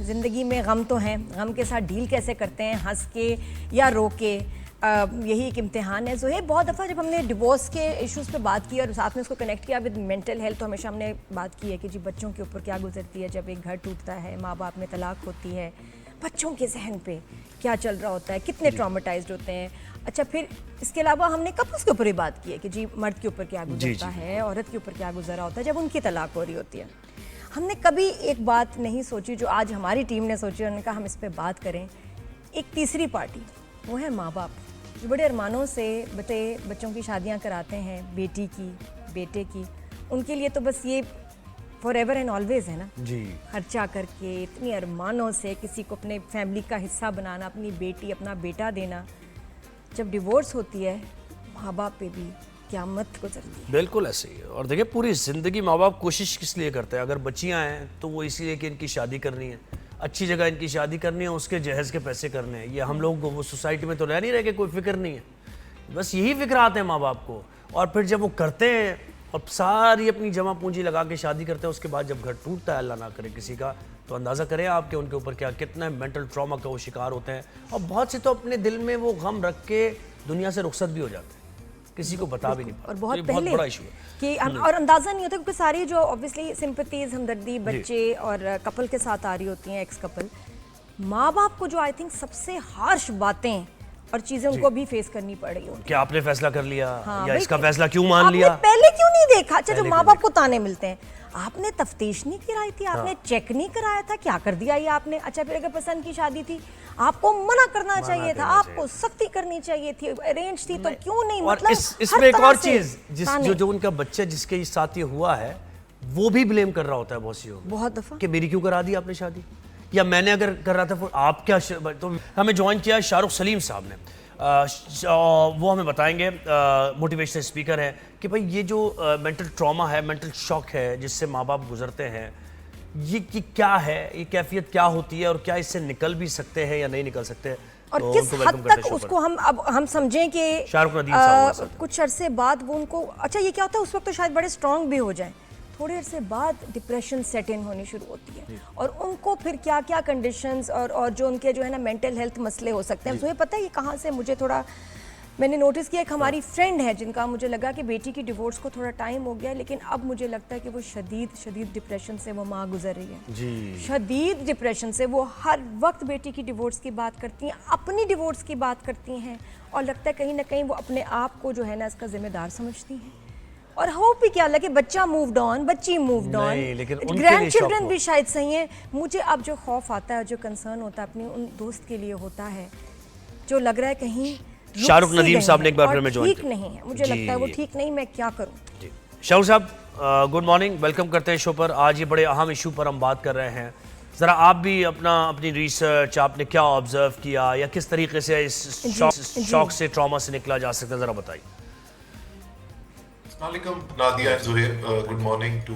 زندگی میں غم تو ہیں, غم کے ساتھ ڈیل کیسے کرتے ہیں, ہنس کے یا رو کے, یہی ایک امتحان ہے. زہیب, بہت دفعہ جب ہم نے ڈیورس کے ایشوز پہ بات کی اور ساتھ میں اس کو کنیکٹ کیا ود مینٹل ہیلتھ, تو ہمیشہ ہم نے بات کی ہے کہ جی بچوں کے اوپر کیا گزرتی ہے جب ایک گھر ٹوٹتا ہے, ماں باپ میں طلاق ہوتی ہے, بچوں کے ذہن پہ کیا چل رہا ہوتا ہے, کتنے ٹراماٹائزڈ ہوتے ہیں. اچھا, پھر اس کے علاوہ ہم نے کپلس کے اوپر بھی بات کی ہے کہ جی مرد کے اوپر کیا گزرتا ہے, عورت کے اوپر کیا گزر رہا ہوتا ہے جب ان کی طلاق ہو رہی ہوتی ہے. ہم نے کبھی ایک بات نہیں سوچی جو آج ہماری ٹیم نے سوچی, انہوں نے کہا ہم اس پہ بات کریں. ایک تیسری پارٹی, وہ ہے ماں باپ, جو بڑے ارمانوں سے بچوں کی شادیاں کراتے ہیں, بیٹی کی, بیٹے کی. ان کے لیے تو بس یہ فار ایور اینڈ آلویز ہے نا, خرچہ کر کے اتنی ارمانوں سے کسی کو اپنے فیملی کا حصہ بنانا, اپنی بیٹی اپنا بیٹا دینا. جب ڈیورس ہوتی ہے ماں باپ پہ بھی قیامت گزرتی ہے. بالکل ایسے ہی ہے. اور دیکھیں پوری زندگی ماں باپ کوشش کس لیے کرتے ہیں؟ اگر بچیاں ہیں تو وہ اسی لیے کہ ان کی شادی کرنی ہے, اچھی جگہ ان کی شادی کرنی ہے, اس کے جہیز کے پیسے کرنے ہیں. یہ ہم لوگ وہ سوسائٹی میں تو رہ نہیں رہے کہ کوئی فکر نہیں ہے, بس یہی فکرات ہیں ماں باپ کو. اور پھر جب وہ کرتے ہیں اور ساری اپنی جمع پونجی لگا کے شادی کرتے ہیں, اس کے بعد جب گھر ٹوٹتا ہے, اللہ نہ کرے کسی کا, تو اندازہ کریں آپ کہ ان کے اوپر کتنا مینٹل ٹراما کا وہ شکار ہوتے ہیں. اور بہت سے تو اپنے دل میں وہ غم رکھ کے دنیا سے رخصت بھی ہو جاتے ہیں, کسی کو بتا بھی نہیں پاتے. اور بہت بہت پہلے بڑا ایشو ہے کہ اور اندازہ نہیں ہوتا, کیونکہ ساری جو اوبویسلی سمپتھیز, ہمدردی بچے اور کپل کے ساتھ آ رہی ہوتی ہیں, ایکس کپل, ماں باپ کو جو آئی تھنک سب سے ہارش باتیں اور چیزیں ان کو بھی فیس کرنی پڑ رہی ہوتی ہیں. کہ آپ نے فیصلہ کر لیا, یا اس کا فیصلہ کیوں مان لیا, آپ نے پہلے کیوں نہیں دیکھا. اچھا, جو ماں باپ کو تانے ملتے ہیں, آپ نے تفتیش نہیں کرائی تھی, آپ نے چیک نہیں کرایا تھا, کیا کر دیا یہ آپ نے. اچھا, پھر اگر پسند کی شادی تھی آپ کو منع کرنا چاہیے تھا, آپ کو سختی کرنی چاہیے تھی, ارینج تھی تو کیوں نہیں. اور اس میں ایک اور چیز, جو ان کا بچہ جس کے ساتھ یہ ہوا ہے وہ بھی بلیم کر رہا ہوتا ہے بہت سی لوگ, بہت دفعہ, کہ میری کیوں کرا دی آپ نے شادی, یا میں نے اگر کر رہا تھا آپ کیا. تو ہمیں جوائن کیا شاہ رخ سلیم صاحب نے, وہ ہمیں بتائیں گے, موٹیویشنل اسپیکر ہیں, کہ بھئی یہ جو مینٹل ٹراما ہے, مینٹل شاک ہے جس سے ماں باپ گزرتے ہیں, یہ کیا ہے, یہ کیفیت کیا ہوتی ہے, اور کیا اس سے نکل بھی سکتے ہیں یا نہیں نکل سکتے. اور کس حد تک اس کو ہم سمجھیں کہ شاہ رخ ندیم صاحب کچھ عرصے بعد وہ ان کو, اچھا یہ کیا ہوتا ہے اس وقت تو شاید بڑے اسٹرانگ بھی ہو جائیں, تھوڑے عرصے بعد ڈپریشن سیٹ ان ہونی شروع ہوتی ہے, اور ان کو پھر کیا کیا کنڈیشنز اور جو ان کے جو ہے نا مینٹل ہیلتھ مسئلے ہو سکتے ہیں. تمہیں پتہ ہے یہ کہاں سے مجھے تھوڑا میں نے نوٹس کیا, ایک ہماری فرینڈ ہے جن کا مجھے لگا کہ بیٹی کی ڈیورس کو تھوڑا ٹائم ہو گیا, لیکن اب مجھے لگتا ہے کہ وہ شدید ڈپریشن سے وہ ماں گزر رہی ہے. شدید ڈپریشن سے وہ ہر وقت بیٹی کی ڈیورس کی بات کرتی ہیں, اپنی ڈیورس کی بات کرتی ہیں, اور لگتا ہے کہیں نہ کہیں وہ اپنے آپ کو جو ہے نا اس کا ذمہ دار سمجھتی ہیں. اور ہوپ بھی کیا لگے, بچہ مووڈ آن, بچی مووڈ آن, گرینڈ چلڈرن بھی شاید صحیح ہیں. مجھے اب جو خوف آتا ہے, جو کنسرن ہوتا ہے اپنی ان دوست کے لیے ہوتا ہے, جو لگ رہا ہے کہیں شاہ رخ ندیم صاحب نے ایک بار پھر میں جوائن ٹھیک نہیں ہے, مجھے لگتا ہے وہ ٹھیک نہیں, میں کیا کروں. شاہ رخ صاحب گڈ مارننگ, ویلکم کرتے ہیں شو پر. آج یہ بڑے اہم ایشو پر ہم بات کر رہے ہیں, ذرا آپ بھی اپنی ریسرچ, آپ نے کیا آبزرو کیا, یا کس طریقے سے اس شوق سے, ٹراما سے نکلا جا سکتا ہے, ذرا بتائیے. السلام علیکم Nadia and Zuhair, good morning to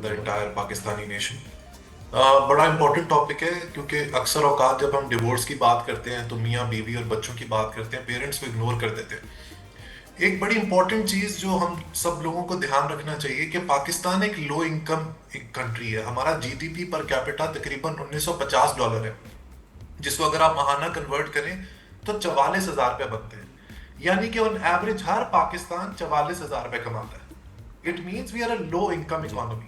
the entire Pakistani nation. بڑا امپورٹنٹ ٹاپک ہے, کیونکہ اکثر اوقات جب ہم ڈیورس کی بات کرتے ہیں تو میاں بیوی اور بچوں کی بات کرتے ہیں, پیرنٹس کو اگنور کر دیتے ہیں. ایک بڑی امپورٹنٹ چیز جو ہم سب لوگوں کو دھیان رکھنا چاہیے کہ پاکستان ایک لو انکم ایک کنٹری ہے. ہمارا G D P per capita تقریباً $1950 ہے, جس کو اگر آپ ماہانہ کنورٹ کریں تو 44,000 روپے بنتے ہیں. یعنی کہ آن ایوریج ہر پاکستان 44,000 روپے کماتا ہے. It means we are a low income economy.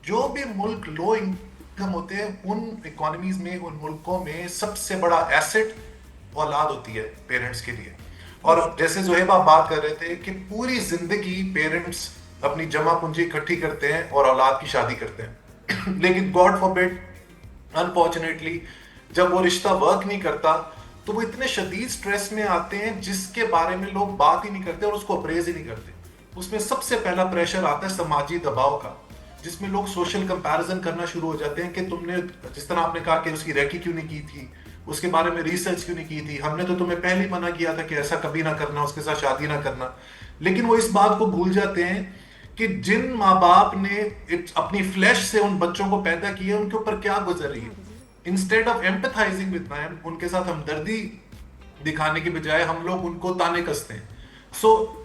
جو بھی ملک لو انکم ہوتے ہیں, ان اکانومیز میں, ان ملکوں میں سب سے بڑا ایسٹ اولاد ہوتی ہے پیرنٹس کے لیے. اور جیسے زہیب آپ بات کر رہے تھے کہ پوری زندگی پیرنٹس اپنی جمع پونجی اکٹھی کرتے ہیں اور اولاد کی شادی کرتے ہیں, لیکن گاڈ فاربڈ, انفارچونیٹلی جب وہ رشتہ ورک نہیں کرتا تو وہ اتنے شدید سٹریس میں آتے ہیں جس کے بارے میں لوگ بات ہی نہیں کرتے اور اس کو اپریز ہی نہیں کرتے. اس میں سب سے پہلا پریشر آتا ہے سماجی دباؤ کا, جس میں لوگ سوشل کمپیریزن کرنا شروع ہو جاتے ہیں کہ تم نے, جس طرح آپ نے کہا کہ اس کی ریکی کیوں نہیں کی تھی, اس کے بارے میں ریسرچ کیوں نہیں کی تھی, ہم نے تو تمہیں پہلے ہی منع کیا تھا کہ ایسا کبھی نہ کرنا, اس کے ساتھ شادی نہ کرنا. لیکن وہ اس بات کو بھول جاتے ہیں کہ جن ماں باپ نے اپنی فلیش سے ان بچوں کو پیدا کیا, ان کے اوپر کیا گزر رہی ہے. انسٹیڈ آف ایمپتھائزنگ ود دیم, ان کے ساتھ ہمدردی دکھانے کے بجائے ہم لوگ ان کو تانے کستے ہیں.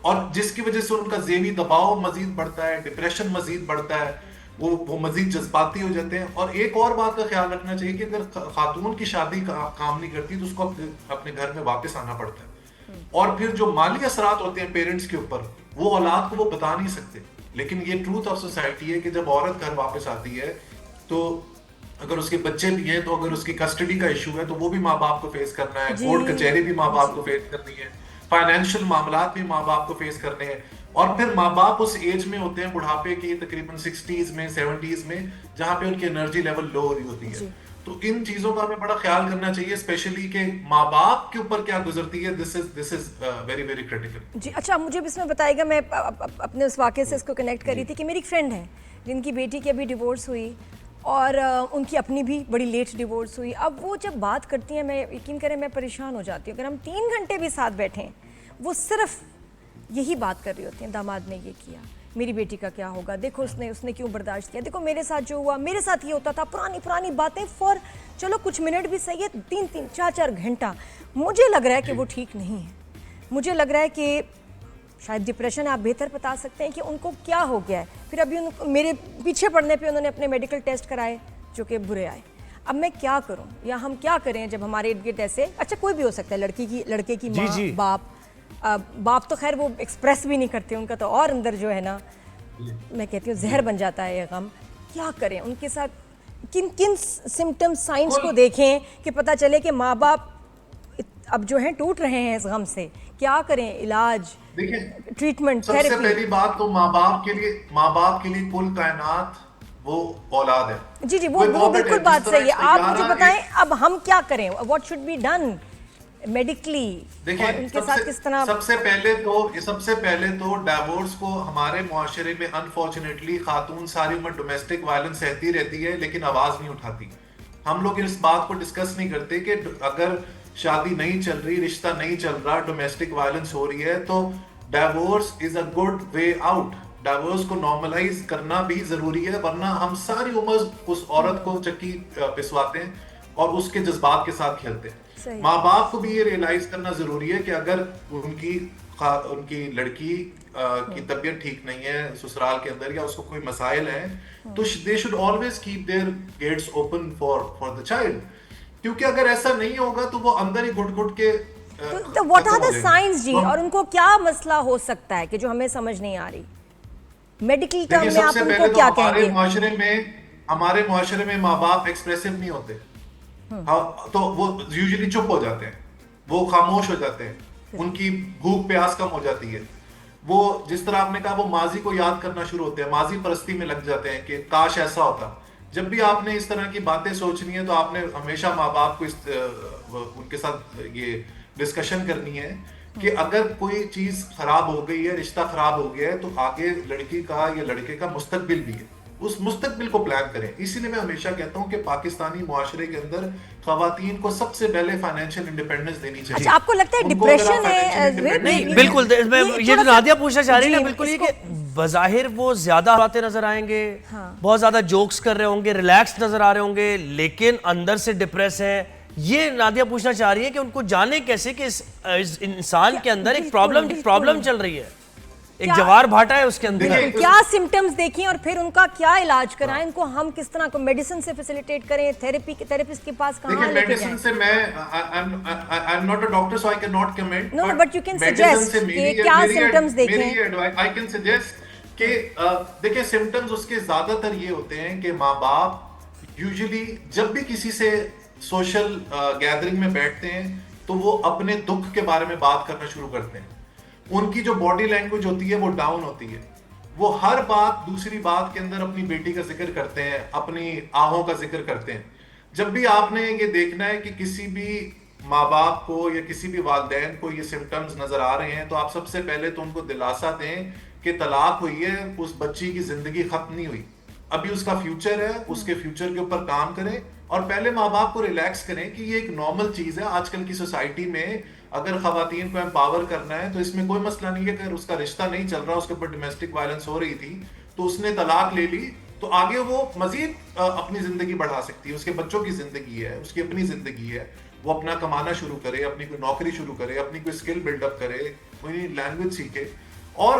اور جس کی وجہ سے ان کا ذہنی دباؤ مزید بڑھتا ہے, ڈپریشن مزید بڑھتا ہے. وہ مزید جذباتی ہو جاتے ہیں. اور ایک اور بات کا خیال رکھنا چاہیے کہ اگر خاتون کی شادی کام نہیں کرتی تو اس کو اپنے گھر میں واپس آنا پڑتا ہے. اور پھر جو مالی اثرات ہوتے ہیں پیرنٹس کے اوپر وہ اولاد کو وہ بتا نہیں سکتے. لیکن یہ ٹروتھ آف سوسائٹی ہے کہ جب عورت گھر واپس آتی ہے تو اگر اس کے بچے بھی ہیں تو اگر اس کی کسٹڈی کا ایشو ہے تو وہ بھی ماں باپ کو فیس کرنا ہے, کورٹ کچہری بھی ماں باپ کو فیس کرنی ہے, فائنینشیل معاملات بھی ماں باپ کو فیس کرنے ہیں. اور پھر ماں باپ اس ایج میں ہوتے ہیں بڑھاپے کی تقریباً 60s میں 70s میں جہاں پہ ان کی انرجی لیول لو ہو رہی ہوتی ہے. تو ان چیزوں کا ہمیں بڑا خیال کرنا چاہیے اسپیشلی کہ ماں باپ کے اوپر کیا گزرتی ہے. دس از ویری ویری کریٹیکل. جی اچھا, مجھے اس میں بتائیے گا, میں اپنے اس واقعے سے اس کو کنیکٹ کر رہی تھی کہ میری ایک فرینڈ ہے جن کی بیٹی کی ابھی ڈیورس ہوئی اور ان کی اپنی بھی بڑی لیٹ ڈیورس ہوئی. اب وہ جب بات کرتی ہیں میں یقین کریں میں پریشان ہو جاتی ہوں. اگر ہم 3 گھنٹے بھی ساتھ بیٹھیں وہ صرف یہی بات کر رہی ہوتی ہیں, داماد نے یہ کیا, میری بیٹی کا کیا ہوگا, دیکھو اس نے کیوں برداشت کیا, دیکھو میرے ساتھ جو ہوا, میرے ساتھ یہ ہوتا تھا, پرانی باتیں فور چلو کچھ منٹ بھی صحیح ہے, 3 4 گھنٹہ. مجھے لگ رہا ہے کہ وہ ٹھیک نہیں ہے. مجھے لگ رہا ہے کہ شاید ڈپریشن, آپ بہتر بتا سکتے ہیں کہ ان کو کیا ہو گیا ہے. پھر ابھی میرے پیچھے پڑنے پہ انہوں نے اپنے میڈیکل ٹیسٹ کرائے جو کہ برے آئے. اب میں کیا کروں یا ہم کیا کریں جب ہمارے ارد گرد ایسے, اچھا کوئی بھی ہو سکتا ہے, لڑکے کی ماں, باپ تو خیر وہ ایکسپریس بھی نہیں کرتے, ان کا تو اور اندر جو ہے نا میں کہتی ہوں زہر بن جاتا ہے یہ غم. کیا کریں ان کے ساتھ, کن سمٹم سائنس کو دیکھیں کہ پتہ چلے کہ ماں باپ اب جو ہیں ٹوٹ رہے ہیں اس غم سے, کیا کریں, علاج, ٹریٹمنٹ, سب سے پہلی بات تو ماں باپ کے لیے کل کائنات وہ اولاد ہے. جی وہ بالکل بات صحیح ہے. آپ مجھے بتائیں اب ہم کیا کریں, what should be done medically, اور ان کے ساتھ کس طرح. سب سے پہلے تو ڈائیورس کو ہمارے معاشرے میں انفارچونیٹلی خاتون ساری عمر ڈومیسٹک وائلنس سہتی رہتی ہے لیکن آواز نہیں اٹھاتی. ہم لوگ اس بات کو ڈسکس نہیں کرتے کہ اگر شادی نہیں چل رہی, رشتہ نہیں چل رہا, ڈومیسٹک وائلنس ہو رہی ہے تو divorce is a good way out. Divorce کو نارملائز کرنا بھی ضروری ہے, ورنہ ہم ساری عمر اس عورت کو چکی پسواتے ہیں اور اس کے جذبات کے ساتھ کھیلتے ہیں. ماں باپ کو بھی یہ ریئلائز کرنا ضروری ہے کہ اگر ان کی لڑکی کی طبیعت ٹھیک نہیں ہے سسرال کے اندر یا اس کو کوئی مسائل ہیں تو they should always keep their gates open for the child. کیونکہ اگر ایسا نہیں ہوگا تو وہ اندر ہی گھٹ کے what are the signs جی, اور ان کو کیا مسئلہ ہو سکتا ہے کہ جو ہمیں سمجھ نہیں آ رہی میڈیکل ٹرم میں, آپ ان کو کیا کہیں گے. ہمارے معاشرے میں ماں باپ ایکسپریسو نہیں ہوتے تو وہ یوزلی چپ ہو جاتے ہیں, وہ خاموش ہو جاتے ہیں, ان کی بھوک پیاس کم ہو جاتی ہے. وہ جس طرح آپ نے کہا وہ ماضی کو یاد کرنا شروع ہوتے ہیں, ماضی پرستی میں لگ جاتے ہیں کہ کاش ایسا ہوتا. جب بھی آپ نے اس طرح کی باتیں سوچنی ہے تو آپ نے ہمیشہ ماں باپ کو ان کے ساتھ یہ ڈسکشن کرنی ہے کہ اگر کوئی چیز خراب ہو گئی ہے, رشتہ خراب ہو گیا ہے تو آگے لڑکی کا یا لڑکے کا مستقبل بھی ہے, اس مستقبل کو پلان کریں. اسی لیے میں ہمیشہ کہتا ہوں کہ پاکستانی معاشرے کے اندر خواتین کو سب سے پہلے فائنینشیل انڈیپینڈنس دینی چاہیے. اچھا آپ کو لگتا ہے ڈپریشن ہے؟ نہیں بالکل, یہ جو نادیہ پوچھنا چاہ رہی ہے نا بالکل یہ کہ بظاہر وہ زیادہ باتیں نظر آئیں گے, بہت زیادہ جوکس کر رہے ہوں گے, ریلیکس نظر آ رہے ہوں گے, لیکن اندر سے ڈپریس ہے. یہ نادیہ پوچھنا چاہ رہی ہے کہ ان کو جانے کیسے کہ اس انسان کے اندر ایک پرابلم چل رہی ہے, ایک جوار بھاٹا ہے اس کے اندر. کیا سمٹمز دیکھیں اور پھر ان کا کیا علاج کرائیں, ان کو ہم کس طرح کو میڈیسن سے فیسیلیٹیٹ کریں, تھراپسٹ کے پاس کہاں لے کے جائیں. میڈیسن سے میں I am not a doctor so I cannot comment. No, but you can suggest کہ کیا سمٹمز دیکھیں. I can suggest کہ دیکھیں سمٹمز اس کے زیادہ تر یہ ہوتے ہیں کہ ماں باپ یوزلی جب بھی کسی سے سوشل گیدرنگ میں بیٹھتے ہیں تو وہ اپنے دکھ کے بارے میں بات کرنا شروع کرتے ہیں. ان کی جو باڈی لینگویج ہوتی ہے وہ ڈاؤن ہوتی ہے, وہ ہر بات دوسری بات کے اندر اپنی بیٹی کا ذکر کرتے ہیں, اپنی آہوں کا ذکر کرتے ہیں. جب بھی آپ نے یہ دیکھنا ہے کہ کسی بھی ماں باپ کو یا کسی بھی والدین کو یہ سمٹمز نظر آ رہے ہیں تو آپ سب سے پہلے تو ان کو دلاسا دیں کہ طلاق ہوئی ہے, اس بچی کی زندگی ختم نہیں ہوئی, ابھی اس کا فیوچر ہے, اس کے فیوچر کے اوپر کام کریں. اور پہلے ماں باپ کو ریلیکس کریں کہ یہ ایک نارمل چیز ہے. آج کل کی سوسائٹی میں اگر خواتین کو امپاور کرنا ہے تو اس میں کوئی مسئلہ نہیں ہے. اگر اس کا رشتہ نہیں چل رہا, اس کے اوپر ڈومیسٹک وائلنس ہو رہی تھی تو اس نے طلاق لے لی تو آگے وہ مزید اپنی زندگی بڑھا سکتی ہے. اس کے بچوں کی زندگی ہے, اس کی اپنی زندگی ہے, وہ اپنا کمانا شروع کرے, اپنی کوئی نوکری شروع کرے, اپنی کوئی اسکل بلڈ اپ کرے, کوئی لینگویج سیکھے. اور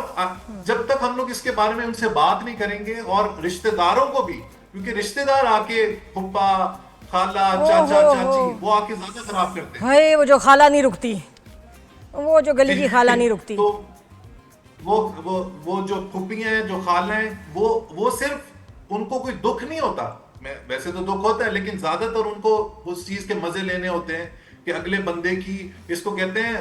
جب تک ہم لوگ اس کے بارے میں ان سے بات نہیں کریں گے، اور رشتہ داروں کو بھی، کیونکہ رشتہ دار آ کے پھپھا خالہ چاچا چاچی وہ آ کے زیادہ خراب کرتے ہیں. ہائے وہ جو خالہ نہیں رکتی، وہ جو گلی کی خالہ نہیں رکتی. تو وہ جو پھپھیاں ہیں، جو خالہ ہیں، وہ صرف ان کو کوئی دکھ نہیں ہوتا، ویسے تو دکھ ہوتا ہے، لیکن زیادہ تر ان کو اس چیز کے مزے لینے ہوتے ہیں کہ اگلے بندے کی، اس کو کہتے ہیں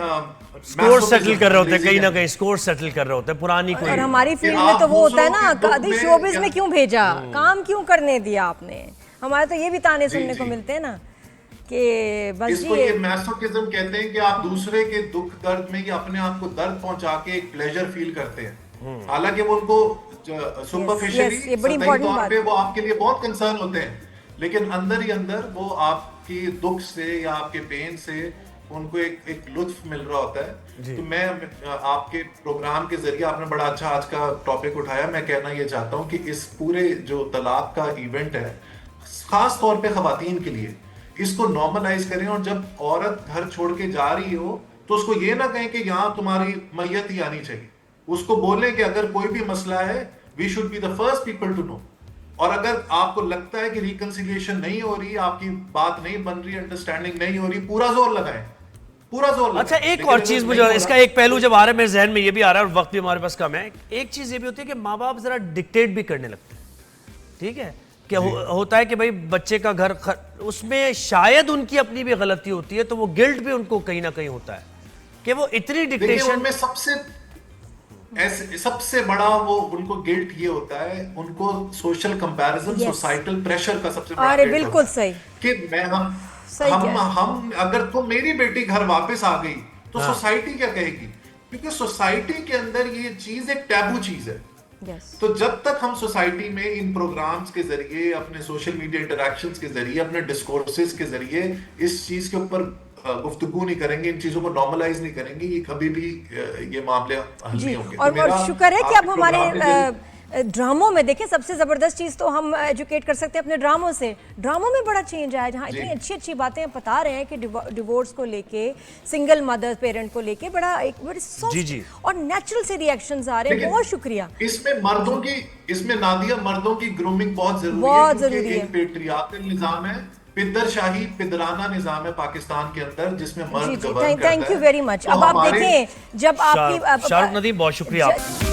سکور سیٹل کر رہے ہوتے ہیں، کہیں نہ کہیں سکور سیٹل کر رہے ہوتے ہیں پرانی کوئی. اور ہماری فیلڈ میں تو وہ ہوتا ہے نا، شوبز میں کیوں بھیجا، کام کیوں کرنے دیا آپ نے. ہمارے تو یہ بھی تانے سننے کو ملتے ہیں نا کہ بس اس کو یہ میسوکزم کہتے ہیں کہ آپ دوسرے کے دکھ درد میں یا اپنے آپ کو درد پہنچا کے ایک پلیجر فیل کرتے ہیں، حالانکہ وہ ان کو سپرفیشلی سطحی طور پہ وہ آپ کے لیے بہت کنسرن ہوتے ہیں، لیکن اندر ہی اندر وہ آپ کی دکھ سے یا آپ کے پین سے ان کو ایک لطف مل رہا ہوتا ہے. تو میں آپ کے پروگرام کے ذریعے، آپ نے بڑا اچھا آج کا ٹاپک اٹھایا، میں کہنا یہ چاہتا ہوں کہ اس پورے جو طلاق کا ایونٹ ہے خاص طور پہ خواتین کے لیے، اس کو نارملائز کریں، اور جب عورت گھر چھوڑ کے جا رہی ہو تو اس کو یہ نہ کہیں کہ یہاں تمہاری میت ہی آنی چاہیے. اس کو بولیں کہ اگر کوئی بھی مسئلہ ہے we should be the first people to know. اور اگر آپ کو لگتا ہے کہ ریکنسیلیشن نہیں ہو رہی، آپ کی بات نہیں بن رہی، انڈرسٹینڈنگ نہیں ہو رہی، پورا زور لگائیں، پورا زور لگائیں. اچھا ایک اور چیز مجھے اس کا ایک پہلو جب آ رہا ہے میرے ذہن میں یہ بھی آ رہا ہے، اور وقت بھی ہمارے پاس کم ہے. ایک چیز یہ بھی ہوتی ہے کہ ماں باپ ذرا ڈکٹیٹ بھی کرنے لگتے ہیں، ٹھیک ہے، کہ ہوتا ہے کہ بھائی بچے کا گھر اس میں شاید ان کی اپنی بھی غلطی ہوتی ہے، تو وہ گلٹ بھی ان کو کہیں نہ کہیں ہوتا ہے کہ وہ اتنی ڈکٹیشن. ان میں سب سے بڑا وہ ان کو گلٹ یہ ہوتا ہے، ان کو سوشل کمپیرزن، سوسائٹل پریشر کا سب سے بڑا ارے بالکل صحیح کہ ہم اگر تو میری بیٹی گھر واپس آ گئی تو سوسائٹی کیا کہے گی، کیونکہ سوسائٹی کے اندر یہ چیز ایک ٹیبو چیز ہے. تو جب تک ہم سوسائٹی میں ان پروگرامز کے ذریعے، اپنے سوشل میڈیا انٹریکشنز کے ذریعے، اپنے ڈسکورسز کے ذریعے اس چیز کے اوپر گفتگو نہیں کریں گے، ان چیزوں کو نارملائز نہیں کریں گے، یہ کبھی بھی یہ معاملے حل نہیں ہوں گے. اور شکر ہے کہ اب ہمارے ڈراموں میں دیکھیں، سب سے زبردست چیز تو ہم ایجوکیٹ کر سکتے ہیں اپنے ڈراموں سے. ڈراموں میں بڑا چینج آیا، جہاں اتنی اچھی اچھی باتیں بتا رہے ہیں کہ ڈیورس کو لے کے، سنگل مدر پیرنٹ کو لے کے بڑا ایک بڑی سافٹ اور نیچرل سے ریئیکشنز آ رہے ہیں. بہت شکریہ. اس میں نادیہ مردوں کی گرومنگ بہت ضروری ہے، ایک پیٹریارکل نظام ہے، پدر شاہی پدرانہ نظام ہے پاکستان کے اندر، جس میں مرد گورن کرتا ہے. Thank you very much. اب آپ دیکھیں جب آپ کی شاہ رخ ندیم، بہت شکریہ آپ